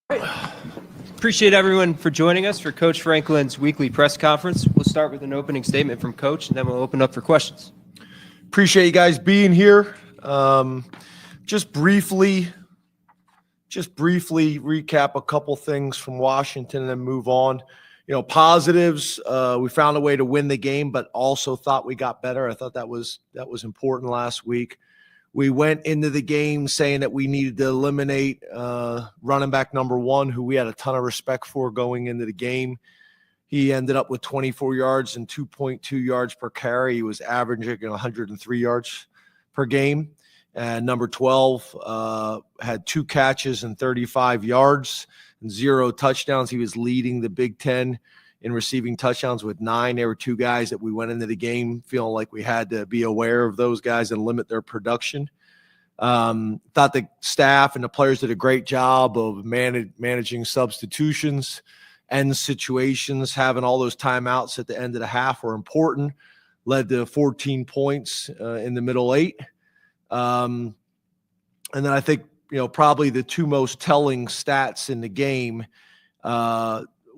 Great. Appreciate everyone for joining us for Coach Franklin's weekly press conference. We'll start with an opening statement from Coach, and then we'll open up for questions. Appreciate you guys being here. Just briefly recap a couple things from Washington and then move on. Positives. We found a way to win the game, but also thought we got better. I thought that was important last week. We went into the game saying that we needed to eliminate running back number 1, who we had a ton of respect for going into the game. He ended up with 24 yards and 2.2 yards per carry. He was averaging 103 yards per game. And number 12 had 2 catches and 35 yards and 0 touchdowns. He was leading the Big Ten in receiving touchdowns with 9. There were 2 guys that we went into the game feeling like we had to be aware of those guys and limit their production. Thought the staff and the players did a great job of managing substitutions and situations. Having all those timeouts at the end of the half were important. Led to 14 points in the middle 8. And then I think, probably the 2 most telling stats in the game,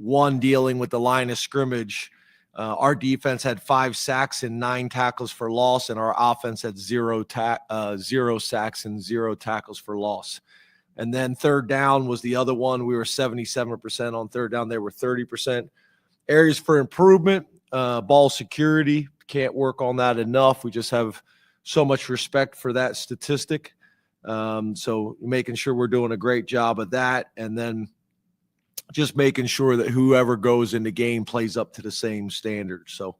one dealing with the line of scrimmage. Our defense had 5 sacks and 9 tackles for loss, and our offense had 0 sacks and 0 tackles for loss. And then third down was the other one. We were 77% on third down. They were 30%. Areas for improvement, ball security. Can't work on that enough. We just have so much respect for that statistic. So making sure we're doing a great job of that. And then just making sure that whoever goes in the game plays up to the same standard. So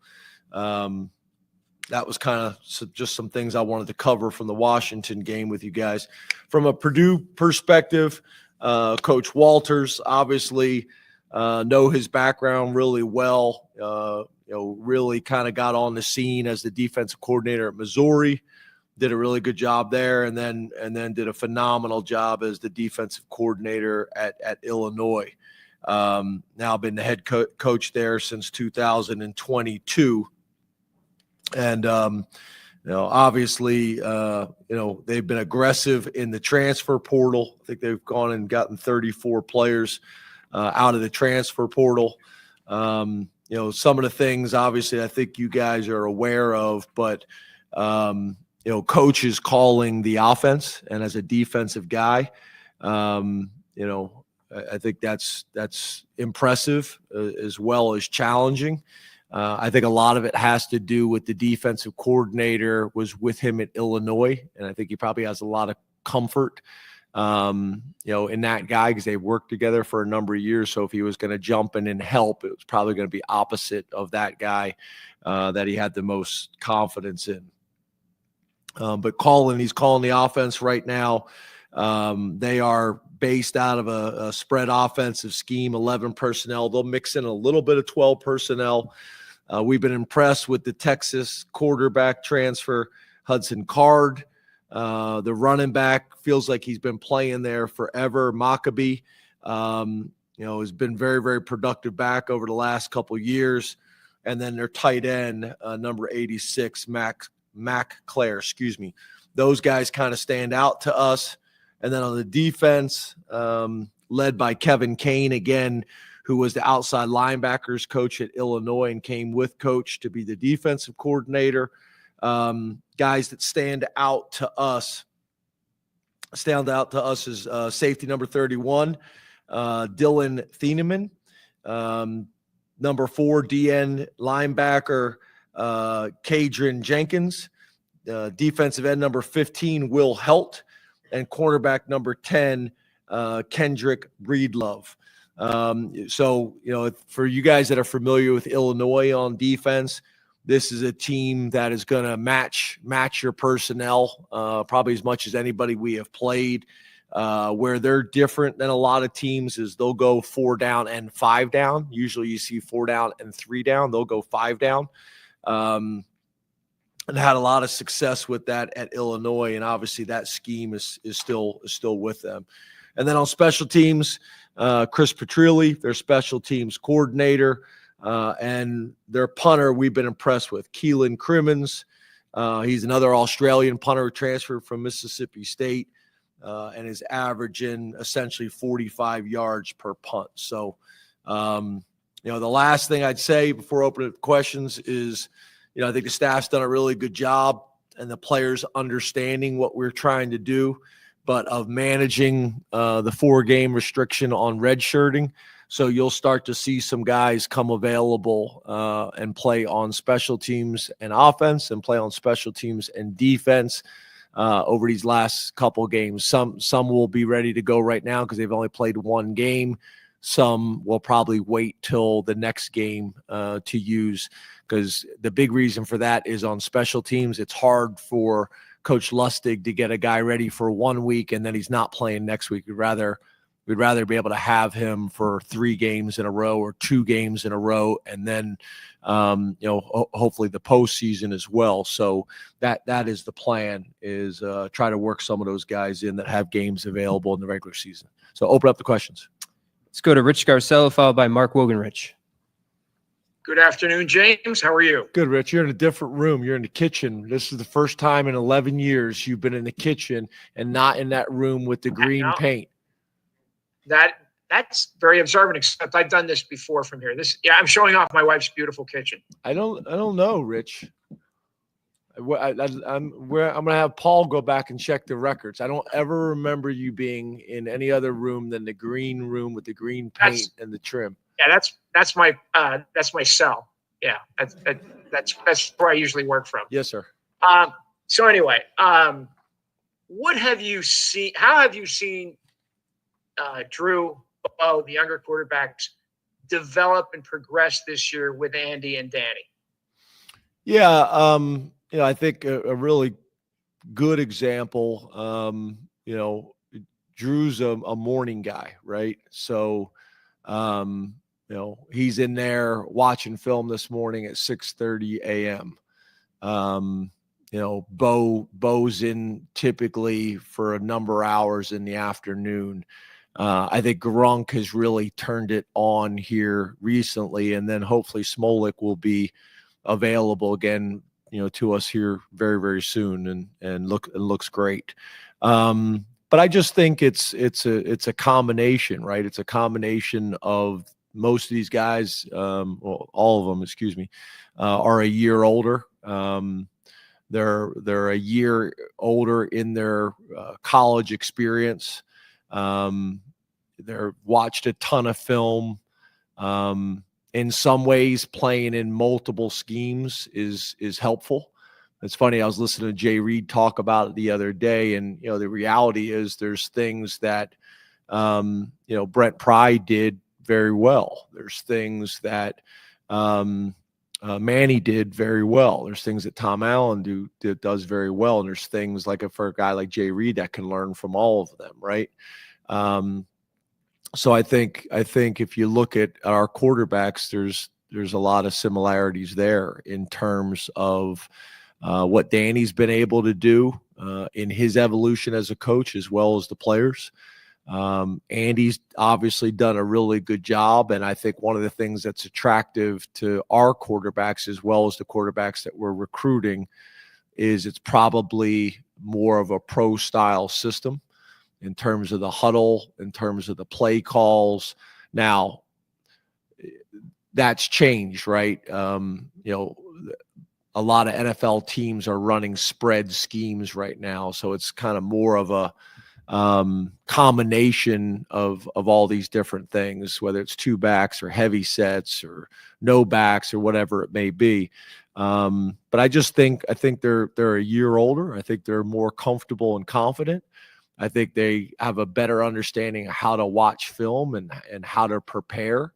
that was kind of just some things I wanted to cover from the Washington game with you guys. From a Purdue perspective, Coach Walters, obviously know his background really well. Really kind of got on the scene as the defensive coordinator at Missouri. Did a really good job there, and then did a phenomenal job as the defensive coordinator at Illinois. Now been the head coach there since 2022. And, obviously, they've been aggressive in the transfer portal. I think they've gone and gotten 34 players out of the transfer portal. Some of the things, obviously, I think you guys are aware of, but, coach is calling the offense, and as a defensive guy, I think that's impressive as well as challenging. I think a lot of it has to do with the defensive coordinator was with him at Illinois, and I think he probably has a lot of comfort, in that guy because they've worked together for a number of years. So if he was going to jump in and help, it was probably going to be opposite of that guy that he had the most confidence in. But he's calling the offense right now. They are based out of a spread offensive scheme, 11 personnel. They'll mix in a little bit of 12 personnel. We've been impressed with the Texas quarterback transfer, Hudson Card. The running back feels like he's been playing there forever. Maccabee, has been very, very productive back over the last couple of years. And then their tight end, number 86, Mac Clare, Those guys kind of stand out to us. And then on the defense, led by Kevin Kane, again, who was the outside linebackers coach at Illinois and came with coach to be the defensive coordinator. Guys that stand out to us is safety number 31, Dylan Thieneman. Number 4, DN linebacker, Kadrian Jenkins. Defensive end number 15, Will Helt. And cornerback number 10, Kendrick Breedlove. For you guys that are familiar with Illinois on defense, this is a team that is going to match your personnel probably as much as anybody we have played. Where they're different than a lot of teams is they'll go 4 down and 5 down. Usually you see 4 down and 3 down. They'll go 5 down. And had a lot of success with that at Illinois, and obviously that scheme is still with them. And then on special teams, Chris Petrilli, their special teams coordinator, and their punter we've been impressed with, Keelan Crimmins. He's another Australian punter transferred from Mississippi State. and is averaging essentially 45 yards per punt. So, the last thing I'd say before opening questions is, I think the staff's done a really good job and the players understanding what we're trying to do, but of managing the 4-game restriction on redshirting. So you'll start to see some guys come available and play on special teams and offense and play on special teams and defense over these last couple games. Some will be ready to go right now because they've only played 1 game. Some will probably wait till the next game to use, because the big reason for that is on special teams. It's hard for Coach Lustig to get a guy ready for 1 week and then he's not playing next week. We'd rather be able to have him for 3 games in a row or 2 games in a row, and then hopefully the postseason as well. So that is the plan, is try to work some of those guys in that have games available in the regular season. So open up the questions. Let's go to Rich Garcello, followed by Mark Wogenrich. Good afternoon, James. How are you? Good, Rich. You're in a different room. You're in the kitchen. This is the first time in 11 years you've been in the kitchen and not in that room with the green paint. That's very observant, except I've done this before from here. I'm showing off my wife's beautiful kitchen. I don't know, Rich. I'm going to have Paul go back and check the records. I don't ever remember you being in any other room than the green room with the green paint and the trim. Yeah, that's my cell. Yeah, that's where I usually work from. Yes, sir. So anyway, what have you seen? How have you seen Drew, Bo, the younger quarterbacks, develop and progress this year with Andy and Danny? Yeah, I think a really good example. Drew's a morning guy, right? So, he's in there watching film this morning at 6:30 a.m. Bo's in typically for a number of hours in the afternoon. I think Gronk has really turned it on here recently, and then hopefully Smolik will be available again, to us here very, very soon, and looks great. But I just think it's a combination, right? It's a combination of most of these guys, all of them, are a year older. They're a year older in their college experience. They're watched a ton of film. In some ways, playing in multiple schemes is helpful. It's funny. I was listening to Jay Reed talk about it the other day, and the reality is there's things that Brent Pry did very well. There's things that Manny did very well. There's things that Tom Allen does very well, and there's things like for a guy like Jay Reed that can learn from all of them, right? So I think if you look at our quarterbacks, there's a lot of similarities there in terms of what Danny's been able to do in his evolution as a coach, as well as the players. Andy's obviously done a really good job, and I think one of the things that's attractive to our quarterbacks, as well as the quarterbacks that we're recruiting, is it's probably more of a pro-style system in terms of the huddle, in terms of the play calls. Now, that's changed, right? A lot of NFL teams are running spread schemes right now, so it's kind of more of a combination of all these different things, whether it's 2 backs or heavy sets or no backs or whatever it may be. But I think they're a year older. I think they're more comfortable and confident. I think they have a better understanding of how to watch film and how to prepare.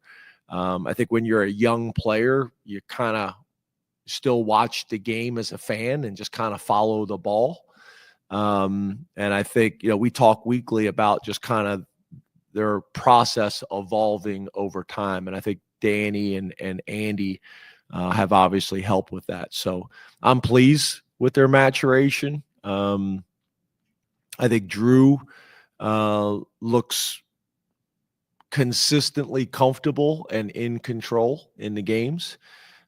I think when you're a young player, you kind of still watch the game as a fan and just kind of follow the ball. And I think, we talk weekly about just kind of their process evolving over time. And I think Danny and Andy have obviously helped with that. So I'm pleased with their maturation. I think Drew looks consistently comfortable and in control in the games.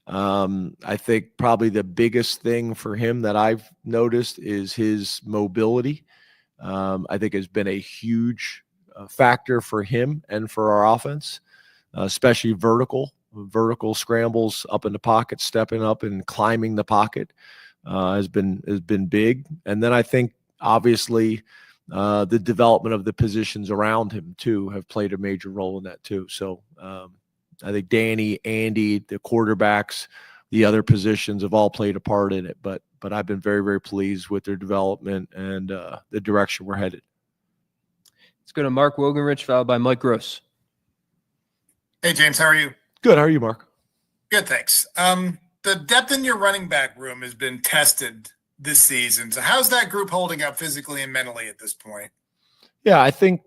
I think probably the biggest thing for him that I've noticed is his mobility. I think has been a huge factor for him and for our offense, especially vertical scrambles up in the pocket, stepping up and climbing the pocket has been big. And then I think obviously the development of the positions around him too have played a major role in that too. So I think Danny, Andy, the quarterbacks, the other positions have all played a part in it. But I've been very, very pleased with their development and the direction we're headed. Let's go to Mark Wogenrich, followed by Mike Gross. Hey, James, how are you? Good. How are you, Mark? Good, thanks. The depth in your running back room has been tested this season. So how's that group holding up physically and mentally at this point? Yeah, I think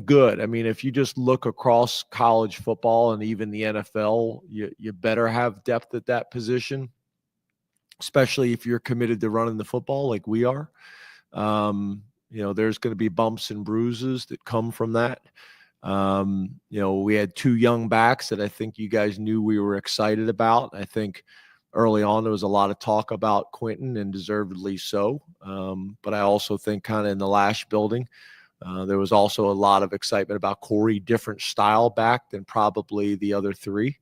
good. I mean, if you just look across college football and even the NFL, you better have depth at that position, especially if you're committed to running the football like we are. There's going to be bumps and bruises that come from that. We had two young backs that I think you guys knew we were excited about. I think early on there was a lot of talk about Quentin, and deservedly so. But I also think kind of in the Lash building, there was also a lot of excitement about Corey, different style back than probably the other three.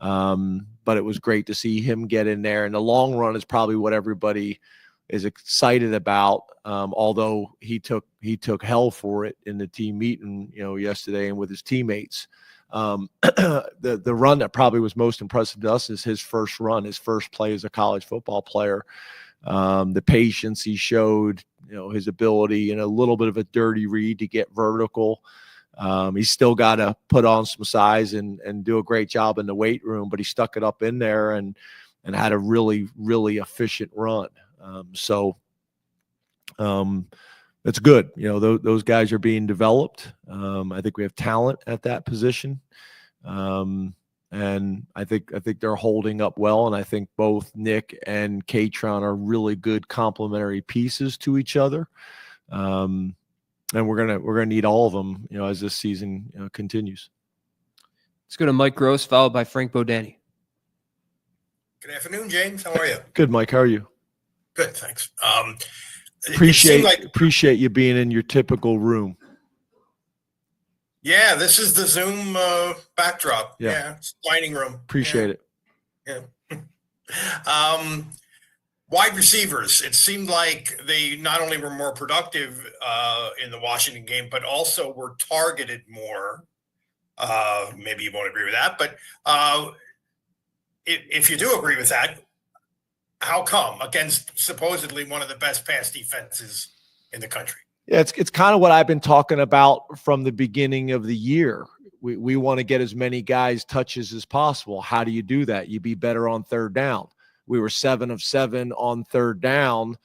But it was great to see him get in there. And the long run is probably what everybody is excited about. Although he took hell for it in the team meeting, yesterday and with his teammates. The run that probably was most impressive to us is his first run, his first play as a college football player. The patience he showed, his ability and a little bit of a dirty read to get vertical. He's still got to put on some size and do a great job in the weight room, but he stuck it up in there and had a really, really efficient run. It's good. Those guys are being developed. I think we have talent at that position. And I think they're holding up well. And I think both Nick and Katron are really good complementary pieces to each other. And we're gonna need all of them, as this season continues. Let's go to Mike Gross, followed by Frank Bodani. Good afternoon, James. How are you? Good, Mike. How are you? Good, thanks. Appreciate you being in your typical room. Yeah, this is the Zoom backdrop. Yeah, it's dining room. Appreciate it. Yeah. Wide receivers. It seemed like they not only were more productive in the Washington game, but also were targeted more. Maybe you won't agree with that, but if you do agree with that, how come against supposedly one of the best pass defenses in the country? Yeah, it's kind of what I've been talking about from the beginning of the year. We want to get as many guys touches as possible. How do you do that? You be better on third down. We were 7 of 7 on third down,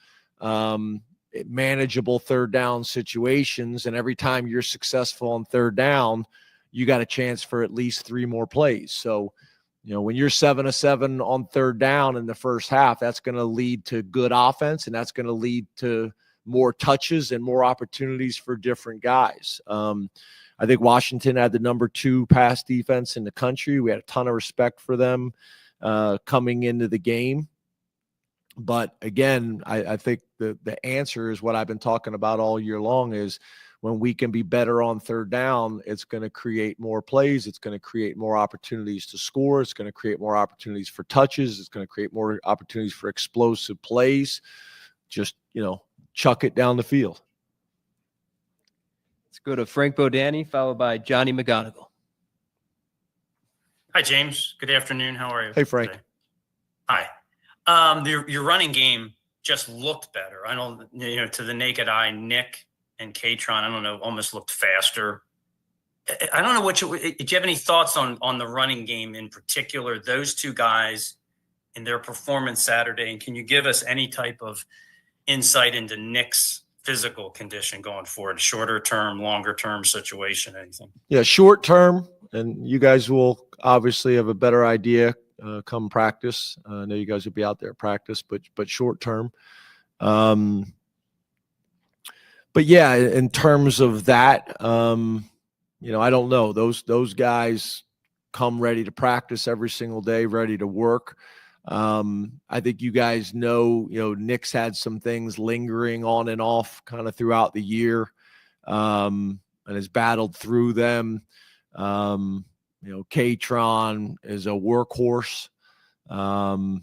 manageable third down situations. And every time you're successful on third down, you got a chance for at least 3 more plays. So, when you're 7 of 7 on third down in the first half, that's going to lead to good offense, and that's going to lead to more touches and more opportunities for different guys. I think Washington had the number 2 pass defense in the country. We had a ton of respect for them coming into the game. But again, I think the answer is what I've been talking about all year long is when we can be better on third down, it's going to create more plays. It's going to create more opportunities to score. It's going to create more opportunities for touches. It's going to create more opportunities for explosive plays. Just, chuck it down the field. Let's go to Frank Bodani, followed by Johnny McGonigal. Hi, James. Good afternoon. How are you? Hey, Frank. Today? Hi. Your running game just looked better. I don't, to the naked eye, Nick and Katron, almost looked faster. I don't know do you have any thoughts on the running game in particular, those two guys and their performance Saturday? And can you give us any type of insight into Nick's physical condition going forward, shorter term, longer term situation, anything? Yeah, short term, and you guys will obviously have a better idea come practice. I know you guys will be out there at practice, but short term. But yeah, in terms of that, I don't know. Those guys come ready to practice every single day, ready to work. I think you guys know, Nick's had some things lingering on and off kind of throughout the year, and has battled through them. Katron is a workhorse, and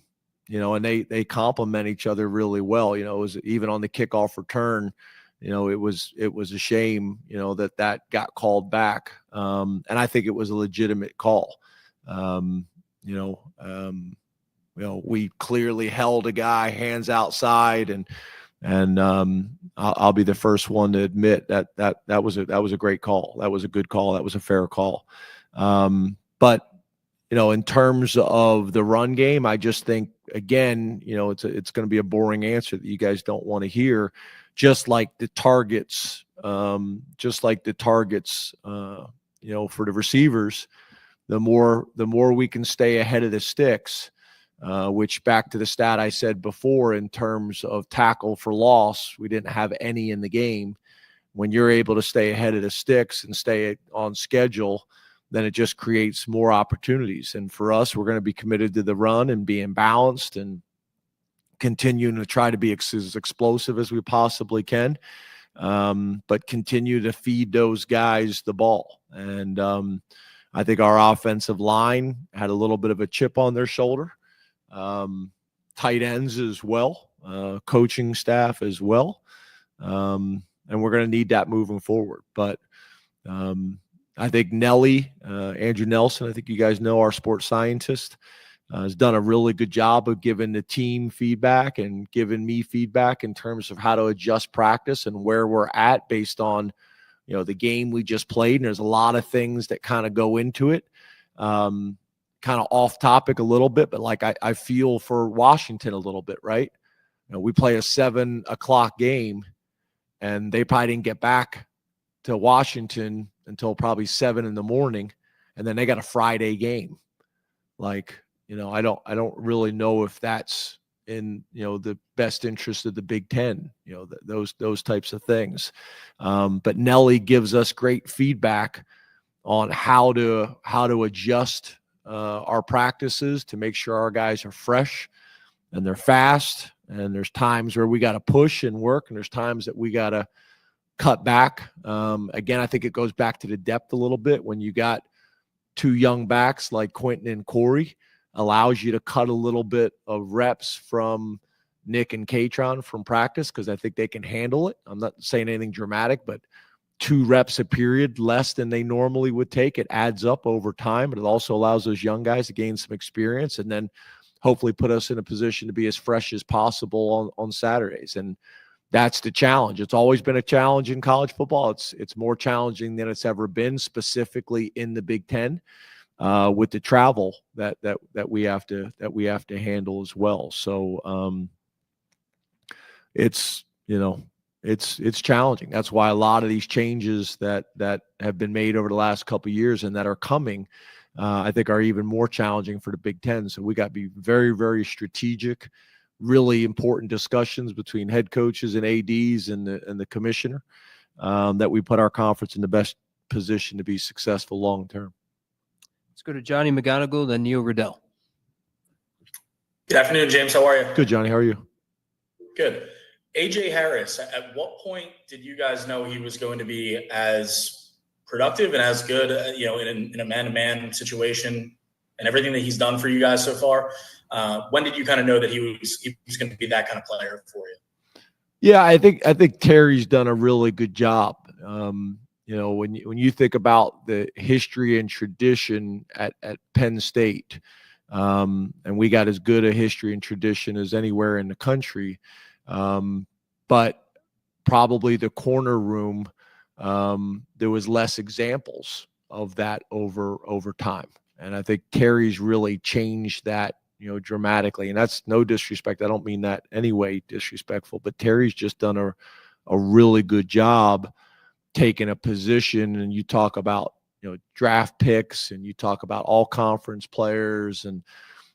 they complement each other really well. It was even on the kickoff return, it was a shame, that got called back. And I think it was a legitimate call. We clearly held a guy hands outside, and I'll be the first one to admit that was a great call. That was a good call. That was a fair call. But in terms of the run game, I just think, again, it's going to be a boring answer that you guys don't want to hear. Just like the targets, for the receivers, the more we can stay ahead of the sticks, which, back to the stat I said before, in terms of tackle for loss, we didn't have any in the game. When you're able to stay ahead of the sticks and stay on schedule, then it just creates more opportunities. And for us, we're going to be committed to the run and being balanced and continuing to try to be as explosive as we possibly can, but continue to feed those guys the ball. And I think our offensive line had a little bit of a chip on their shoulder, tight ends as well, coaching staff as well. And we're going to need that moving forward. But I think Nelly, Andrew Nelson, I think you guys know, our sports scientist, has done a really good job of giving the team feedback and giving me feedback in terms of how to adjust practice and where we're at based on, the game we just played. And there's a lot of things that kind of go into it. Kind of off topic a little bit, but like I feel for Washington a little bit, right? We play a 7:00 game, and they probably didn't get back to Washington until probably 7 a.m, and then they got a Friday game. Like, I don't really know if that's in, the best interest of the Big Ten, those types of things. But Nelly gives us great feedback on how to adjust our practices to make sure our guys are fresh and they're fast. And there's times where we got to push and work, and there's times that we got to cut back. Again, I think it goes back to the depth a little bit. When you got two young backs like Quentin and Corey, allows you to cut a little bit of reps from Nick and Katron from practice, because I think they can handle it. I'm not saying anything dramatic, but 2 reps a period less than they normally would take, it adds up over time. But it also allows those young guys to gain some experience and then hopefully put us in a position to be as fresh as possible on Saturdays. And that's the challenge. It's always been a challenge in college football. It's more challenging than it's ever been, specifically in the Big Ten, with the travel that we have to handle as well. So it's challenging. That's why a lot of these changes that have been made over the last couple of years and that are coming, I think, are even more challenging for the Big Ten. So we got to be very, very strategic. Really important discussions between head coaches and ADs and the commissioner, that we put our conference in the best position to be successful long term. Let's go to Johnny McGonigal, then Neil Riddell. Good afternoon, James. How are you? Good, Johnny. How are you? Good. AJ Harris, at what point did you guys know he was going to be as productive and as good, in a man-to-man situation and everything that he's done for you guys so far? When did you kind of know that he was going to be that kind of player for you? Yeah, I think Terry's done a really good job. When you think about the history and tradition at Penn State, and we got as good a history and tradition as anywhere in the country, but probably the corner room, there was less examples of that over time. And I think Terry's really changed that, dramatically. And that's no disrespect. I don't mean that any way disrespectful, but Terry's just done a really good job taking a position. And you talk about, draft picks, and you talk about all conference players and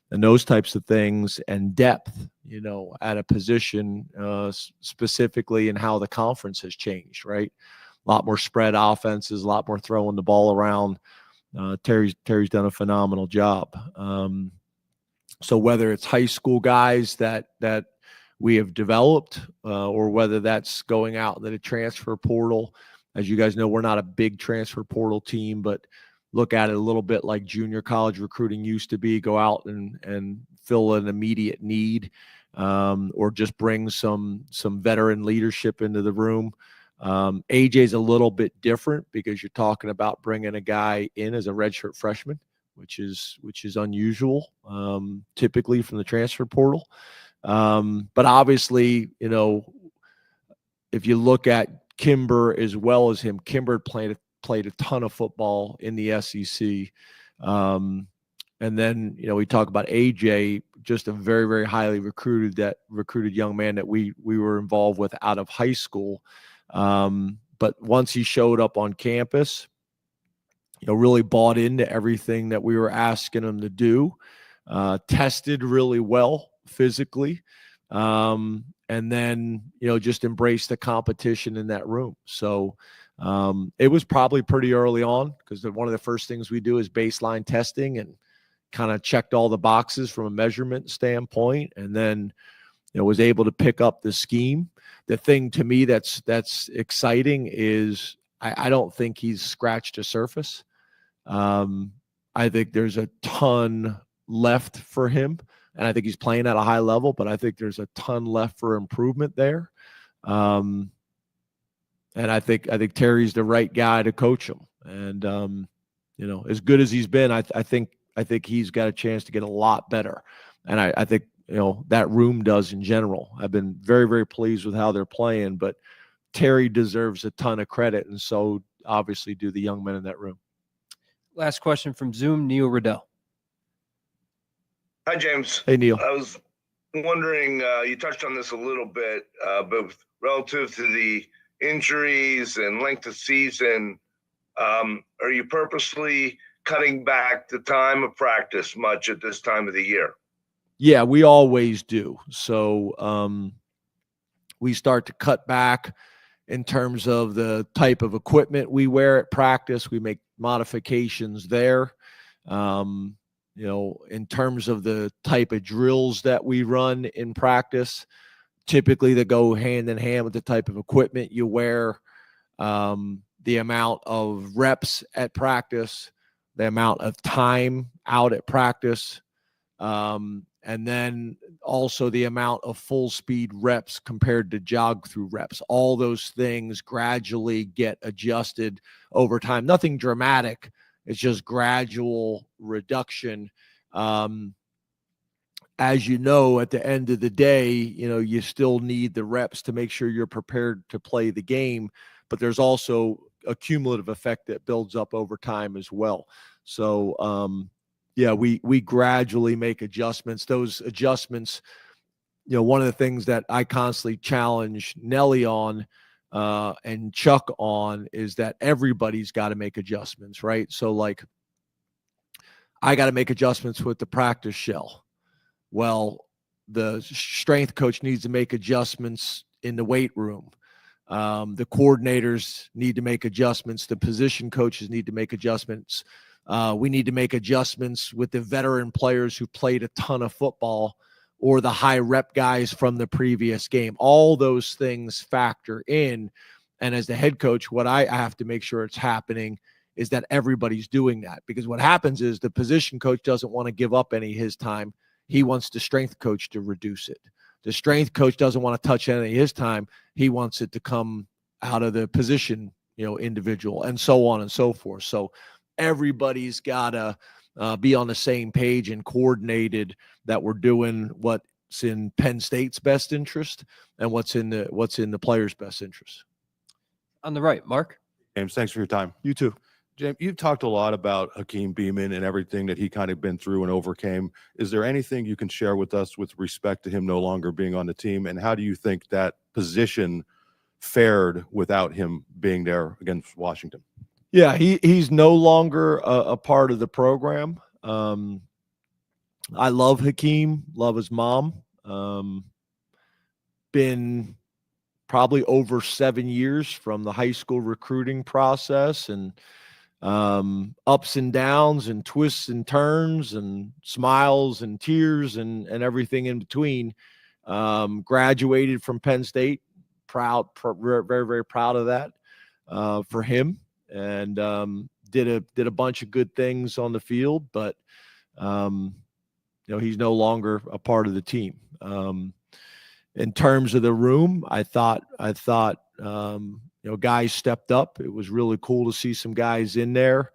those types of things, and depth, at a position, specifically in how the conference has changed, right? A lot more spread offenses, a lot more throwing the ball around. Terry's done a phenomenal job. So whether it's high school guys that we have developed, or whether that's going out into the transfer portal. As you guys know, we're not a big transfer portal team, but look at it a little bit like junior college recruiting used to be. Go out and fill an immediate need, or just bring some veteran leadership into the room. AJ's a little bit different because you're talking about bringing a guy in as a redshirt freshman, which is unusual, typically from the transfer portal. But obviously, you know, if you look at Kimber as well as him, Kimber played a ton of football in the SEC. And then, you know, we talk about AJ, just a very, very highly recruited young man that we were involved with out of high school. But once he showed up on campus, you know, really bought into everything that we were asking him to do, tested really well physically, and then, you know, just embraced the competition in that room. So it was probably pretty early on, because one of the first things we do is baseline testing, and kind of checked all the boxes from a measurement standpoint, and then, you know, was able to pick up the scheme. The thing to me that's exciting is I don't think he's scratched the surface. I think there's a ton left for him, and I think he's playing at a high level, but I think there's a ton left for improvement there. And I think Terry's the right guy to coach him. And, you know, as good as he's been, I think he's got a chance to get a lot better. And I think, you know, that room does in general. I've been very, very pleased with how they're playing, but Terry deserves a ton of credit, and so obviously do the young men in that room. Last question from Zoom, Neil Riddell. Hi, James. Hey, Neil. I was wondering, you touched on this a little bit, but relative to the injuries and length of season, are you purposely cutting back the time of practice much at this time of the year? Yeah, we always do. So we start to cut back in terms of the type of equipment we wear at practice. We make modifications there. You know, in terms of the type of drills that we run in practice, typically they go hand in hand with the type of equipment you wear, the amount of reps at practice, the amount of time out at practice, and then also the amount of full speed reps compared to jog through reps. All those things gradually get adjusted over time. Nothing dramatic. It's just gradual reduction. As you know, at the end of the day, you know, you still need the reps to make sure you're prepared to play the game, but there's also a cumulative effect that builds up over time as well. So, yeah, we gradually make adjustments. Those adjustments, you know, one of the things that I constantly challenge Nelly on, and Chuck on, is that everybody's got to make adjustments, right? So, like, I got to make adjustments with the practice shell. Well, the strength coach needs to make adjustments in the weight room. The coordinators need to make adjustments. The position coaches need to make adjustments. We need to make adjustments with the veteran players who played a ton of football, or the high rep guys from the previous game. All those things factor in. And as the head coach, what I have to make sure it's happening is that everybody's doing that. Because what happens is the position coach doesn't want to give up any of his time. He wants the strength coach to reduce it. The strength coach doesn't want to touch any of his time. He wants it to come out of the position, you know, individual, and so on and so forth. So everybody's got to be on the same page and coordinated, that we're doing what's in Penn State's best interest and what's in the players' best interest. On the right, Mark. James, thanks for your time. You too. James, you've talked a lot about Hakeem Beamon and everything that he kind of been through and overcame. Is there anything you can share with us with respect to him no longer being on the team? And how do you think that position fared without him being there against Washington? Yeah, he's no longer a part of the program. I love Hakeem, love his mom. Been probably over 7 years from the high school recruiting process, and ups and downs and twists and turns and smiles and tears and everything in between. Graduated from Penn State, very, very proud of that for him, and did a bunch of good things on the field, but he's no longer a part of the team. In terms of the room, I thought guys stepped up. It was really cool to see some guys in there,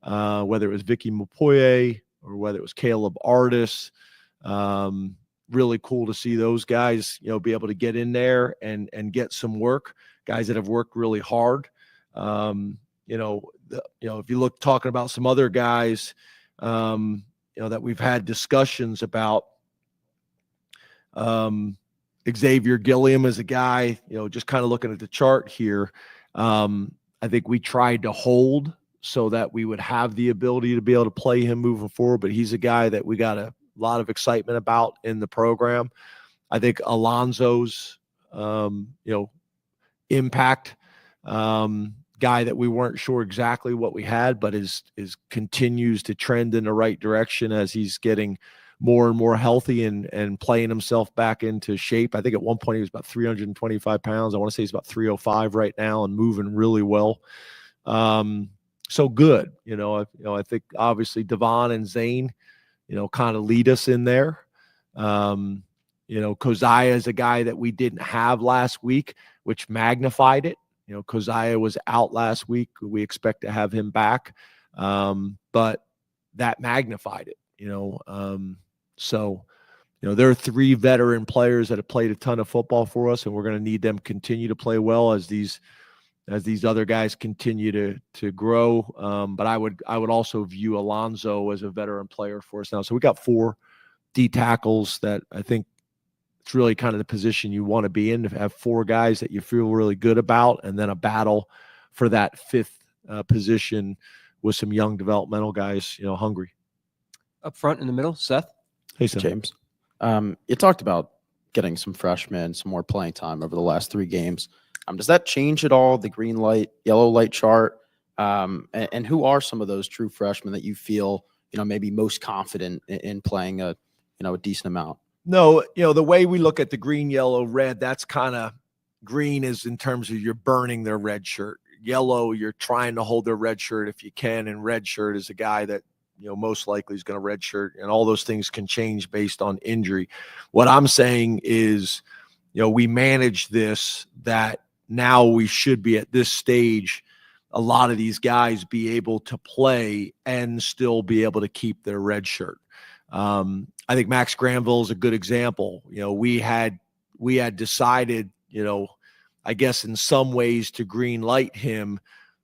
whether it was Vicky Mapoye or whether it was Caleb Artis. Really cool to see those guys, be able to get in there and get some work. Guys that have worked really hard. If you look talking about some other guys, that we've had discussions about. Xavier Gilliam is a guy, just kind of looking at the chart here. I think we tried to hold so that we would have the ability to be able to play him moving forward, but he's a guy that we got a lot of excitement about in the program. I think Alonzo's, impact, guy that we weren't sure exactly what we had, but is continues to trend in the right direction as he's getting more and more healthy and playing himself back into shape. I think at one point he was about 325 pounds. I want to say he's about 305 right now and moving really well. So good. I think obviously Devon and Zane, kind of lead us in there. Keziah is a guy that we didn't have last week, which magnified it. Keziah was out last week. We expect to have him back. But that magnified it, So, there are 3 veteran players that have played a ton of football for us, and we're going to need them continue to play well as these other guys continue to grow. But I would also view Alonzo as a veteran player for us now. So we got 4 D tackles that I think it's really kind of the position you want to be in, to have 4 guys that you feel really good about, and then a battle for that 5th position with some young developmental guys, hungry. Up front in the middle, Seth. Hey, Seth. James. You talked about getting some freshmen, some more playing time over the last 3 games. Does that change at all the green light, yellow light chart? And who are some of those true freshmen that you feel, maybe most confident in playing a decent amount? No, the way we look at the green, yellow, red, that's kind of green is in terms of you're burning their red shirt. Yellow, you're trying to hold their red shirt if you can. And red shirt is a guy that, most likely is going to redshirt, and all those things can change based on injury. What I'm saying is, we manage this, that now we should be at this stage, a lot of these guys be able to play and still be able to keep their red shirt. I think Max Granville is a good example. We had decided, I guess in some ways to green light him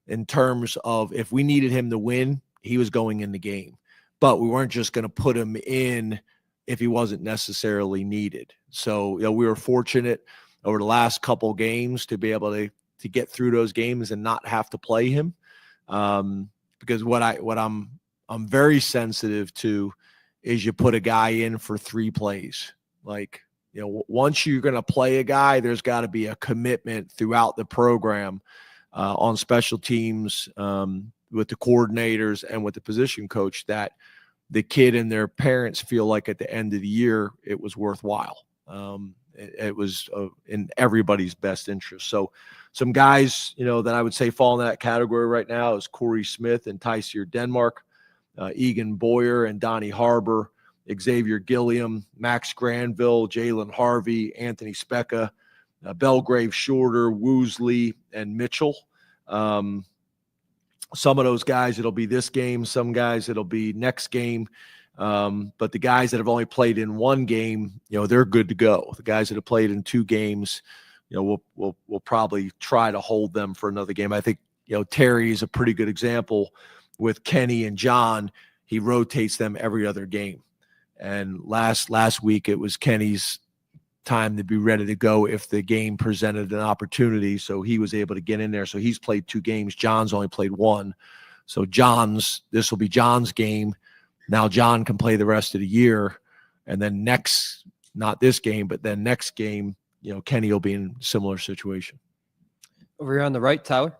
in terms of if we needed him to win, he was going in the game, but we weren't just going to put him in if he wasn't necessarily needed. So, we were fortunate over the last couple games to be able to get through those games and not have to play him. Because what I'm very sensitive to is you put a guy in for 3 plays. Like, once you're going to play a guy, there's got to be a commitment throughout the program on special teams, with the coordinators and with the position coach, that the kid and their parents feel like at the end of the year, it was worthwhile. It was in everybody's best interest. So some guys, that I would say fall in that category right now is Corey Smith and Tysier Denmark, Egan Boyer and Donnie Harbor, Xavier Gilliam, Max Granville, Jalen Harvey, Anthony Specca, Belgrave Shorter, Woosley, and Mitchell. Some of those guys, it'll be this game. Some guys, it'll be next game. But the guys that have only played in 1 game, they're good to go. The guys that have played in 2 games, we'll probably try to hold them for another game. I think, Terry is a pretty good example with Kenny and John. He rotates them every other game. And last week, it was Kenny's time to be ready to go if the game presented an opportunity. So he was able to get in there. So he's played 2 games. John's only played 1. So this will be John's game. Now John can play the rest of the year. And then not this game, but then next game, Kenny will be in a similar situation. Over here on the right, Tyler.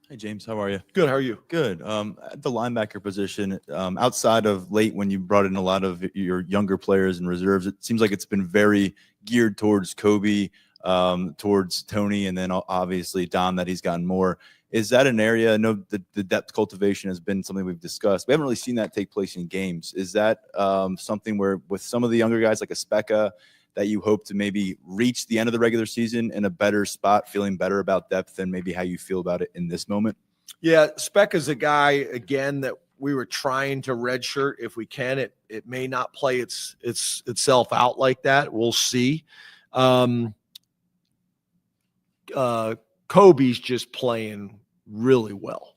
Hey, James, how are you? Good. How are you? Good. At the linebacker position, outside of late when you brought in a lot of your younger players and reserves, it seems like it's been very geared towards Kobe, towards Tony, and then obviously Dom that he's gotten more. Is that an area? I know the depth cultivation has been something we've discussed. We haven't really seen that take place in games. Is that something where with some of the younger guys like a Specca that you hope to maybe reach the end of the regular season in a better spot, feeling better about depth than maybe how you feel about it in this moment? Yeah, Speck is a guy, again, that we were trying to redshirt if we can. It may not play itself out like that. We'll see. Kobe's just playing really well.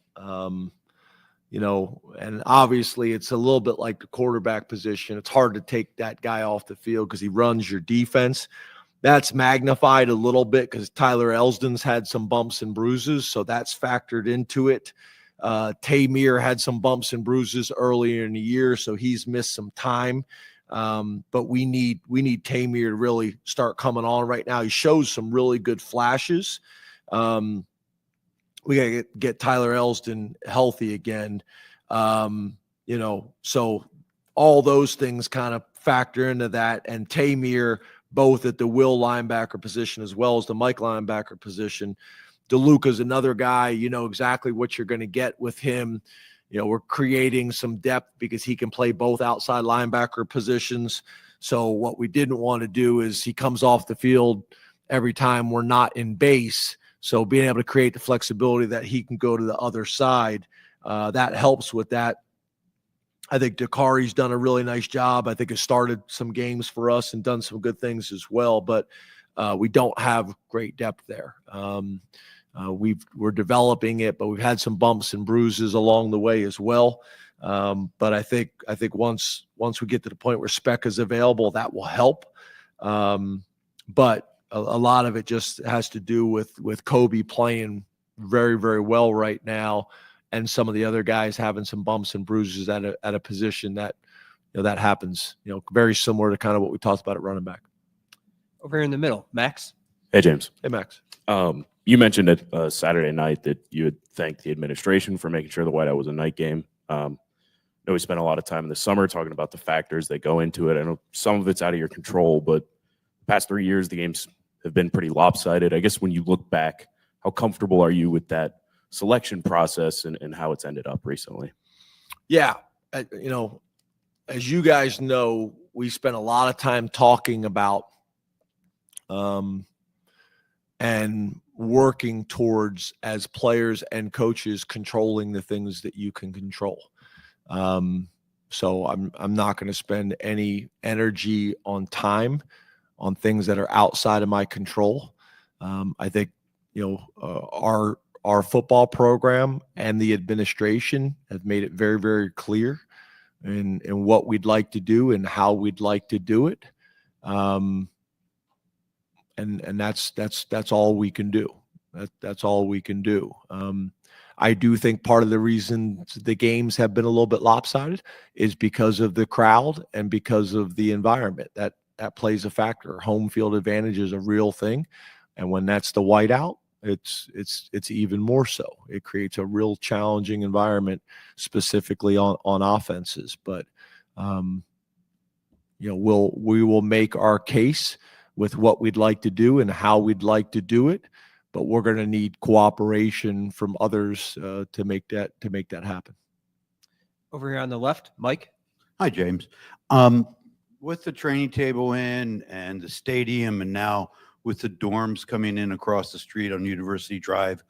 And obviously it's a little bit like the quarterback position. It's hard to take that guy off the field because he runs your defense. That's magnified a little bit because Tyler Elsdon's had some bumps and bruises, so that's factored into it. Tamir had some bumps and bruises earlier in the year, so he's missed some time. But we need Tamir to really start coming on right now. He shows some really good flashes. We got to get Tyler Elsdon healthy again. So all those things kind of factor into that. And Tamir, both at the will linebacker position as well as the Mike linebacker position. DeLuca's another guy, you know exactly what you're going to get with him. We're creating some depth because he can play both outside linebacker positions. So what we didn't want to do is he comes off the field every time we're not in base. So being able to create the flexibility that he can go to the other side, that helps with that. I think Dakari's done a really nice job. I think has started some games for us and done some good things as well, but we don't have great depth there. We're developing it, but we've had some bumps and bruises along the way as well. But I think once we get to the point where Speck is available, that will help. But a lot of it just has to do with Kobe playing very, very well right now, and some of the other guys having some bumps and bruises at a position that that happens. Very similar to kind of what we talked about at running back. Over here in the middle, Max. Hey, James. Hey, Max. You mentioned it Saturday night that you had thanked the administration for making sure the whiteout was a night game. I know we spent a lot of time in the summer talking about the factors that go into it. I know some of it's out of your control, but the past 3 years, the games have been pretty lopsided. I guess when you look back, how comfortable are you with that selection process and how it's ended up recently? Yeah. As you guys know, we spent a lot of time talking about and working towards, as players and coaches, controlling the things that you can control. So I'm not going to spend any energy on time on things that are outside of my control. I think our football program and the administration have made it very, very clear in what we'd like to do and how we'd like to do it. And that's all we can do. That's all we can do. I do think part of the reason the games have been a little bit lopsided is because of the crowd and because of the environment. That plays a factor. Home field advantage is a real thing, and when that's the whiteout, it's even more so. It creates a real challenging environment, specifically on offenses. But we will make our case with what we'd like to do and how we'd like to do it, but we're going to need cooperation from others to make that happen. Over here on the left, Mike. Hi, James. With the training table in and the stadium, and now with the dorms coming in across the street on University Drive,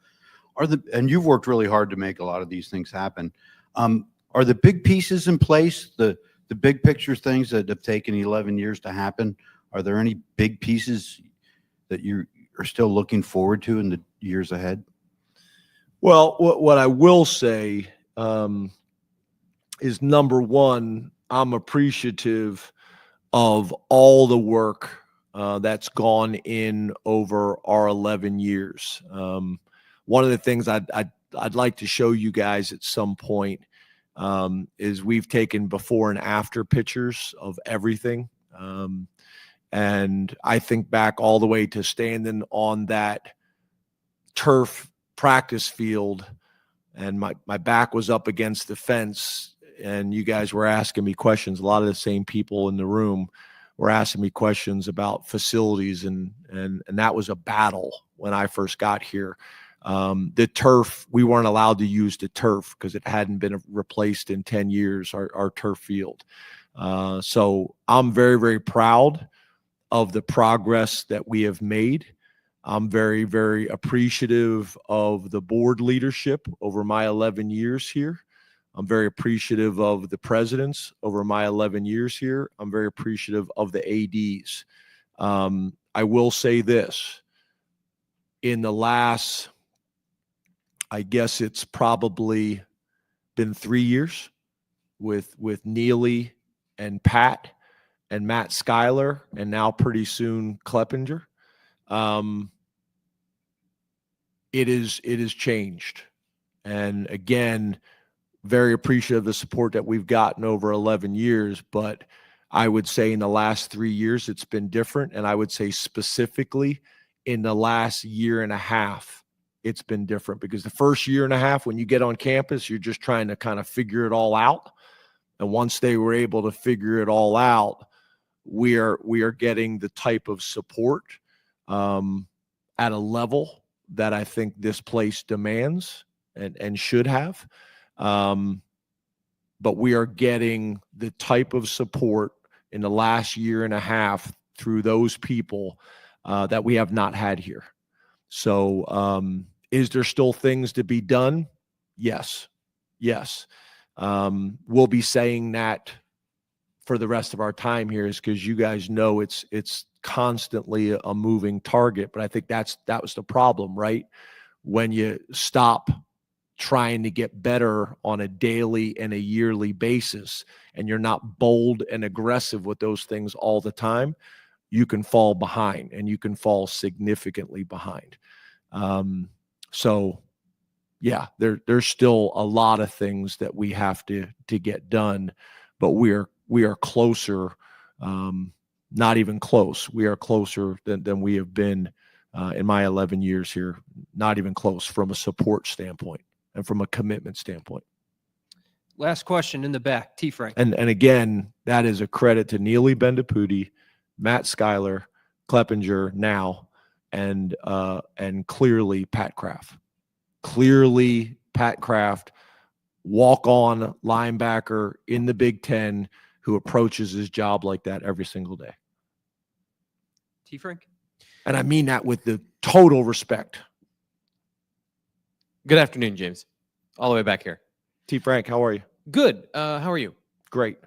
and you've worked really hard to make a lot of these things happen. Are the big pieces in place, the big picture things that have taken 11 years to happen? Are there any big pieces that you are still looking forward to in the years ahead? Well, what I will say is, number one, I'm appreciative of all the work that's gone in over our 11 years. One of the things I'd like to show you guys at some point is we've taken before and after pictures of everything. And I think back all the way to standing on that turf practice field and my back was up against the fence, and you guys were asking me questions. A lot of the same people in the room were asking me questions about facilities, and that was a battle when I first got here. The turf, we weren't allowed to use the turf because it hadn't been replaced in 10 years, our turf field. So I'm very, very proud of the progress that we have made. I'm very, very appreciative of the board leadership over my 11 years here. I'm very appreciative of the presidents over my 11 years here. I'm very appreciative of the ADs. I will say this. In the last, I guess it's probably been 3 years with Neely and Pat and Matt Schuyler, and now pretty soon Kleppinger. It is changed. And again, very appreciative of the support that we've gotten over 11 years, but I would say in the last 3 years, it's been different. And I would say specifically in the last year and a half, it's been different, because the first year and a half, when you get on campus, you're just trying to kind of figure it all out. And once they were able to figure it all out, we are getting the type of support at a level that I think this place demands and should have. But we are getting the type of support in the last year and a half through those people that we have not had here. So is there still things to be done? Yes. Yes. We'll be saying that for the rest of our time here, is because you guys know it's constantly a moving target. But I think that was the problem, right? When you stop trying to get better on a daily and a yearly basis, and you're not bold and aggressive with those things all the time, you can fall behind, and you can fall significantly behind. So yeah, there's still a lot of things that we have to get done, but we are closer, not even close. We are closer than we have been in my 11 years here, not even close from a support standpoint and from a commitment standpoint. Last question in the back, T. Frank. And again, that is a credit to Neely Bendapudi, Matt Schuyler, Kleppinger now, and clearly Pat Kraft. Clearly Pat Kraft, walk-on linebacker in the Big Ten, who approaches his job like that every single day. T. Frank? And I mean that with the total respect. Good afternoon, James. All the way back here. T. Frank, how are you? Good. How are you? Great.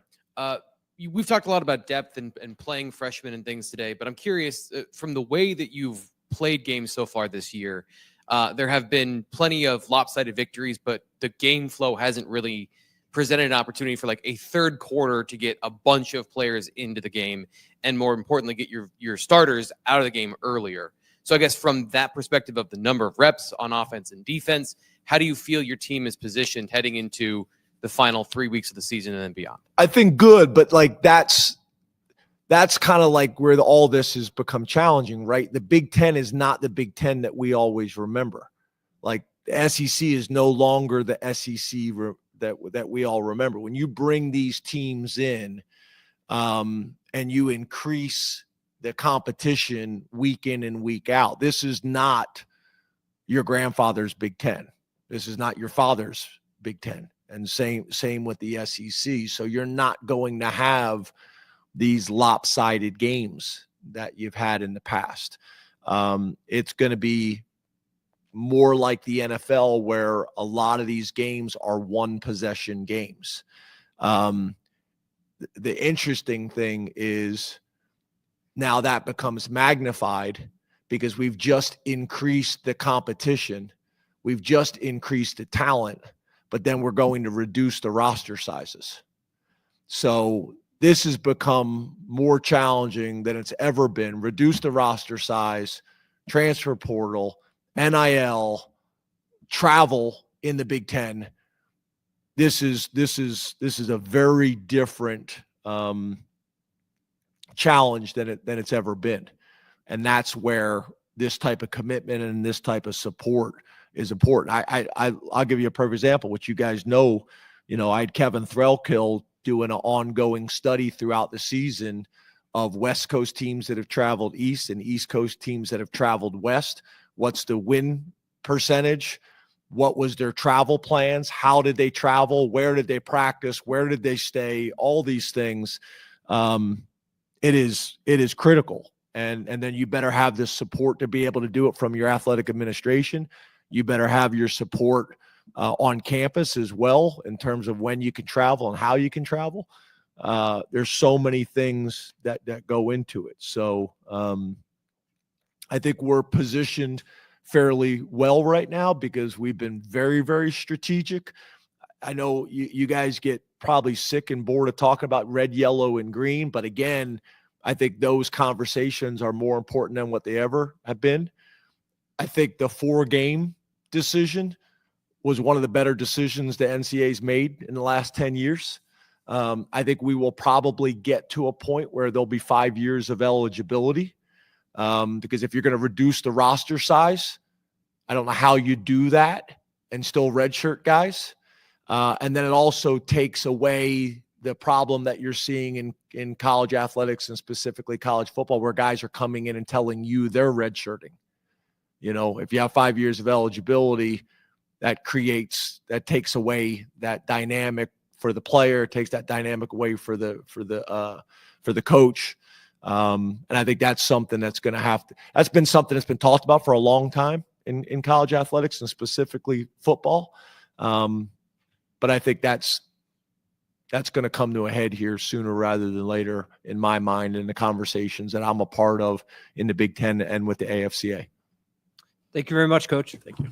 We've talked a lot about depth and playing freshmen and things today, but I'm curious, from the way that you've played games so far this year, there have been plenty of lopsided victories, but the game flow hasn't really presented an opportunity for like a third quarter to get a bunch of players into the game, and more importantly, get your starters out of the game earlier. So I guess from that perspective of the number of reps on offense and defense, how do you feel your team is positioned heading into the final 3 weeks of the season and then beyond? I think good, but like that's kind of like where all this has become challenging, right? The Big Ten is not the Big Ten that we always remember. Like the SEC is no longer the SEC that we all remember. When you bring these teams in and you increase the competition week in and week out, this is not your grandfather's Big Ten. This is not your father's Big Ten. And same with the SEC. So you're not going to have these lopsided games that you've had in the past. It's going to be more like the NFL, where a lot of these games are one possession games. The interesting thing is now that becomes magnified because we've just increased the competition. We've just increased the talent, but then we're going to reduce the roster sizes. So this has become more challenging than it's ever been. Reduce the roster size, transfer portal, NIL, travel in the Big Ten. This is a very different challenge than it's ever been, and that's where this type of commitment and this type of support is important. I'll give you a perfect example, which you guys know. I had Kevin Threlkill doing an ongoing study throughout the season of West Coast teams that have traveled east and East Coast teams that have traveled west. What's the win percentage? What was their travel plans? How did they travel? Where did they practice? Where did they stay? All these things. It is critical. And then you better have the support to be able to do it from your athletic administration. You better have your support on campus as well in terms of when you can travel and how you can travel. There's so many things that go into it. So I think we're positioned fairly well right now because we've been very, very strategic. I know you guys get probably sick and bored of talking about red, yellow, and green, but again, I think those conversations are more important than what they ever have been. I think the 4-game decision was one of the better decisions the NCAA's made in the last 10 years. I think we will probably get to a point where there'll be 5 years of eligibility. Because if you're going to reduce the roster size, I don't know how you do that and still redshirt guys. And then it also takes away the problem that you're seeing in college athletics and specifically college football, where guys are coming in and telling you they're redshirting. If you have 5 years of eligibility, that takes away that dynamic for the player, takes that dynamic away for the coach. And I think that's something that's going to that's been something that's been talked about for a long time in college athletics and specifically football. But I think that's going to come to a head here sooner rather than later, in my mind, in the conversations that I'm a part of in the Big Ten and with the AFCA. Thank you very much, Coach. Thank you.